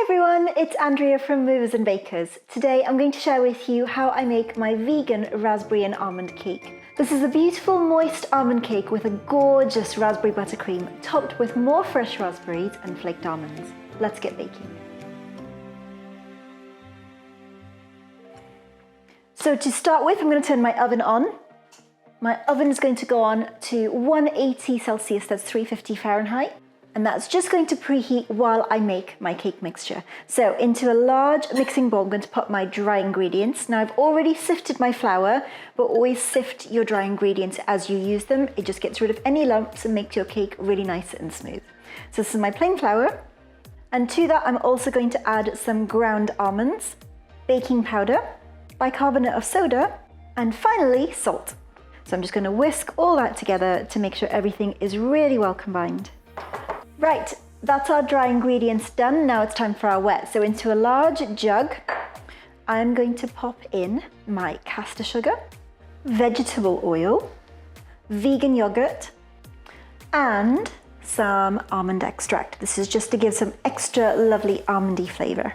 everyone, it's Andrea from Movers and Bakers. Today I'm going to share with you how I make my vegan raspberry and almond cake. This is a beautiful moist almond cake with a gorgeous raspberry buttercream topped with more fresh raspberries and flaked almonds. Let's get baking. So to start with, I'm going to turn my oven on. My oven is going to go on to 180 Celsius, that's 350 Fahrenheit. And that's just going to preheat while I make my cake mixture. So into a large mixing bowl, I'm going to put my dry ingredients. Now I've already sifted my flour, but always sift your dry ingredients as you use them. It just gets rid of any lumps and makes your cake really nice and smooth. So this is my plain flour. And to that, I'm also going to add some ground almonds, baking powder, bicarbonate of soda, and finally salt. So I'm just going to whisk all that together to make sure everything is really well combined. Right, that's our dry ingredients done. Now it's time for our wet. So into a large jug, I'm going to pop in my caster sugar, vegetable oil, vegan yogurt, and some almond extract. This is just to give some extra lovely almondy flavor.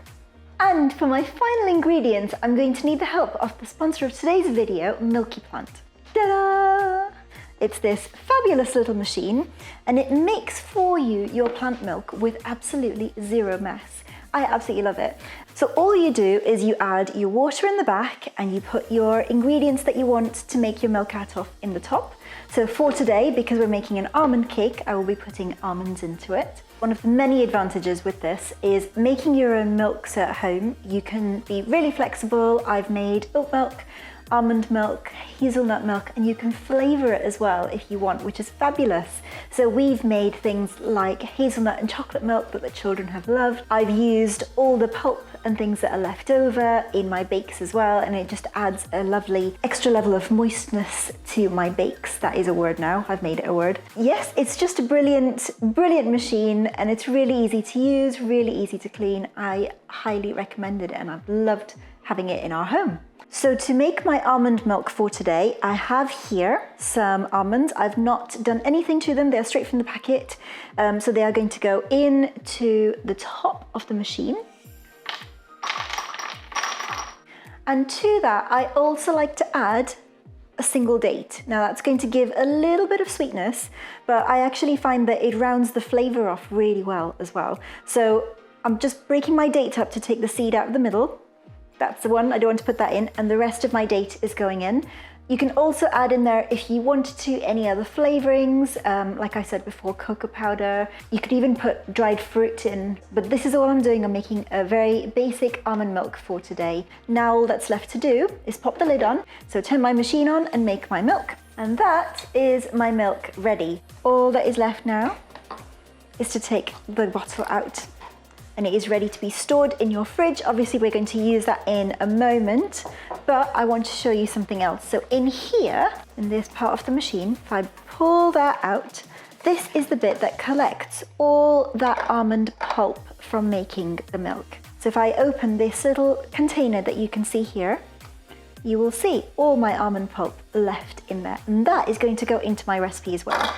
And for my final ingredients, I'm going to need the help of the sponsor of today's video, Milky plant. Ta-da! It's this fabulous little machine, and it makes for you your plant milk with absolutely zero mess. I absolutely love it. So all you do is you add your water in the back and you put your ingredients that you want to make your milk out of in the top. So for today, because we're making an almond cake, I will be putting almonds into it. One of the many advantages with this is making your own milks at home. You can be really flexible. I've made oat milk, almond milk, hazelnut milk, and you can flavor it as well if you want, which is fabulous. So we've made things like hazelnut and chocolate milk that the children have loved. I've used all the pulp and things that are left over in my bakes as well, and it just adds a lovely extra level of moistness to my bakes. That is a word now, I've made it a word. Yes, it's just a brilliant machine, and it's really easy to use, really easy to clean. I highly recommend it, and I've loved having it in our home. So to make my almond milk for today, I have here some almonds. I've not done anything to them. They're straight from the packet. So they are going to go into the top of the machine. And to that, I also like to add a single date. Now that's going to give a little bit of sweetness, but I actually find that it rounds the flavor off really well as well. So I'm just breaking my date up to take the seed out of the middle. That's the one, I don't want to put that in, and the rest of my date is going in. You can also add in there, if you wanted to, any other flavorings, like I said before, cocoa powder. You could even put dried fruit in, but this is all I'm doing. I'm making a very basic almond milk for today. Now all that's left to do is pop the lid on, so turn my machine on and make my milk. And that is my milk ready. All that is left now is to take the bottle out, and it is ready to be stored in your fridge. Obviously, we're going to use that in a moment, but I want to show you something else. So in here, in this part of the machine, if I pull that out, this is the bit that collects all that almond pulp from making the milk. So if I open this little container that you can see here, you will see all my almond pulp left in there, and that is going to go into my recipe as well.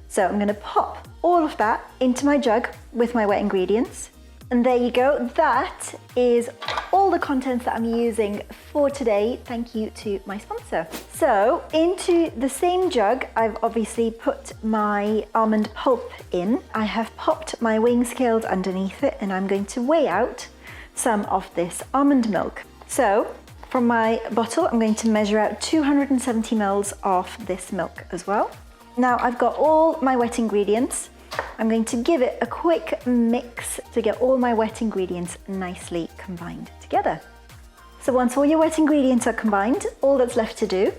So I'm gonna pop all of that into my jug with my wet ingredients. And there you go, that is all the contents that I'm using for today. Thank you to my sponsor. So into the same jug, I've obviously put my almond pulp in. I have popped my weighing scales underneath it, and I'm going to weigh out some of this almond milk. So from my bottle, I'm going to measure out 270 mils of this milk as well. Now I've got all my wet ingredients. I'm going to give it a quick mix to get all my wet ingredients nicely combined together. So once all your wet ingredients are combined, all that's left to do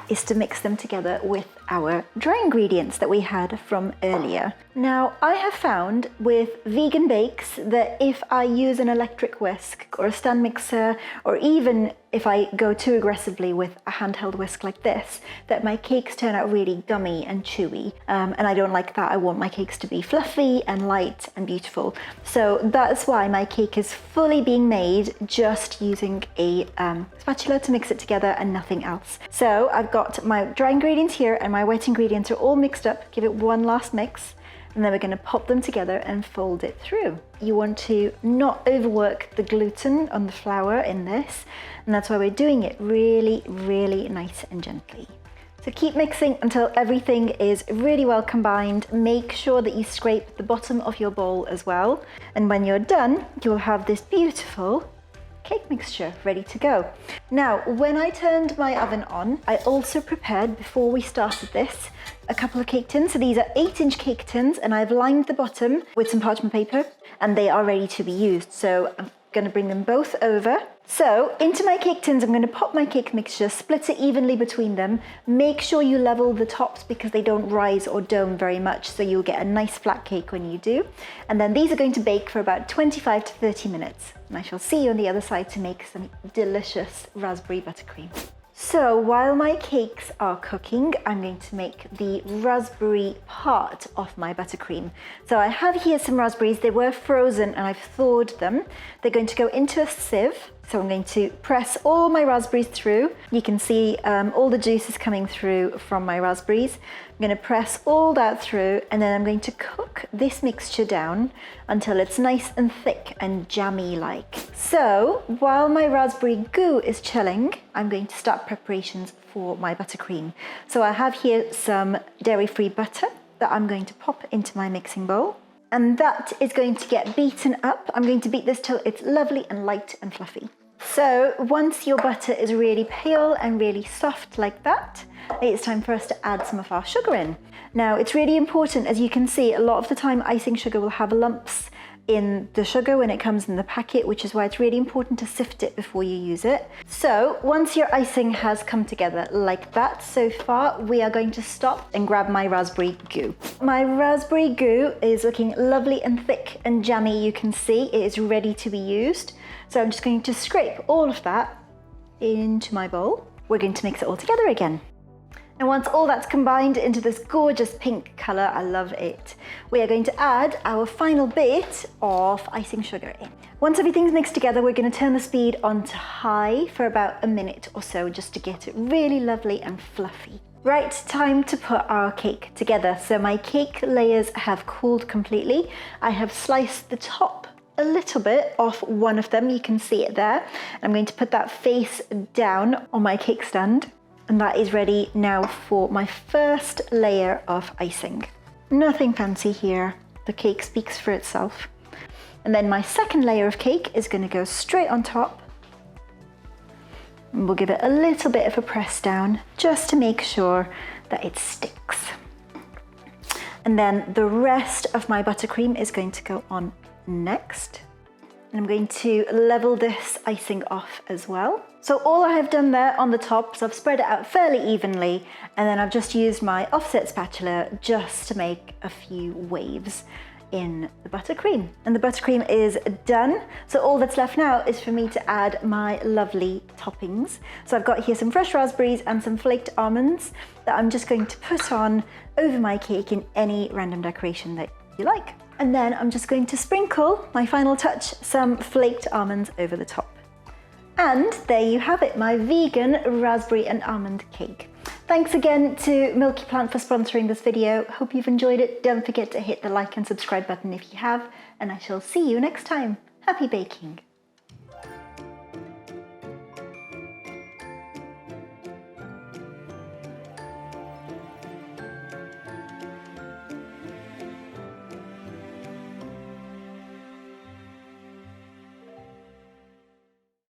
is to mix them together with our dry ingredients that we had from earlier. Now, I have found with vegan bakes that if I use an electric whisk or a stand mixer, or even if I go too aggressively with a handheld whisk like this, that my cakes turn out really gummy and chewy. And I don't like that. I want my cakes to be fluffy and light and beautiful. So that's why my cake is fully being made just using a spatula to mix it together and nothing else. So I've got my dry ingredients here and my wet ingredients are all mixed up. Give it one last mix. and then we're going to pop them together and fold it through. You want to not overwork the gluten on the flour in this, and that's why we're doing it really, really nice and gently. So keep mixing until everything is really well combined. Make sure that you scrape the bottom of your bowl as well. And when you're done, you'll have this beautiful cake mixture ready to go. Now, when I turned my oven on, I also prepared, before we started this, a couple of cake tins. So these are 8-inch cake tins, and I've lined the bottom with some parchment paper, and they are ready to be used. So I'm going to bring them both over. So into my cake tins, I'm going to pop my cake mixture, split it evenly between them. Make sure you level the tops because they don't rise or dome very much, so you'll get a nice flat cake when you do. And then these are going to bake for about 25 to 30 minutes. And I shall see you on the other side to make some delicious raspberry buttercream. So while my cakes are cooking, I'm going to make the raspberry part of my buttercream. So I have here some raspberries. They were frozen and I've thawed them. They're going to go into a sieve. So I'm going to press all my raspberries through. You can see all the juices coming through from my raspberries. I'm going to press all that through, and then I'm going to cook this mixture down until it's nice and thick and jammy-like. So while my raspberry goo is chilling, I'm going to start preparations for my buttercream. So I have here some dairy-free butter that I'm going to pop into my mixing bowl. And that is going to get beaten up. I'm going to beat this till it's lovely and light and fluffy. So once your butter is really pale and really soft like that, it's time for us to add some of our sugar in. Now, it's really important, as you can see, a lot of the time icing sugar will have lumps in the sugar when it comes in the packet, which is why it's really important to sift it before you use it. So once your icing has come together like that so far, we are going to stop and grab my raspberry goo. My raspberry goo is looking lovely and thick and jammy. You can see it is ready to be used. So I'm just going to scrape all of that into my bowl. We're going to mix it all together again. And once all that's combined into this gorgeous pink colour, I love it, we are going to add our final bit of icing sugar in. Once everything's mixed together, we're going to turn the speed on to high for about a minute or so, just to get it really lovely and fluffy. Right, time to put our cake together. So my cake layers have cooled completely. I have sliced the top a little bit off one of them, you can see it there. I'm going to put that face down on my cake stand. And that is ready now for my first layer of icing. Nothing fancy here. The cake speaks for itself. And then my second layer of cake is going to go straight on top. And we'll give it a little bit of a press down just to make sure that it sticks. And then the rest of my buttercream is going to go on next. And I'm going to level this icing off as well. So all I have done there on the top is I've spread it out fairly evenly, and then I've just used my offset spatula just to make a few waves in the buttercream. And the buttercream is done. So all that's left now is for me to add my lovely toppings. So I've got here some fresh raspberries and some flaked almonds that I'm just going to put on over my cake in any random decoration that you like. And then I'm just going to sprinkle, my final touch, some flaked almonds over the top. And there you have it, my vegan raspberry and almond cake. Thanks again to Milky Plant for sponsoring this video. Hope you've enjoyed it. Don't forget to hit the like and subscribe button if you have, and I shall see you next time. Happy baking!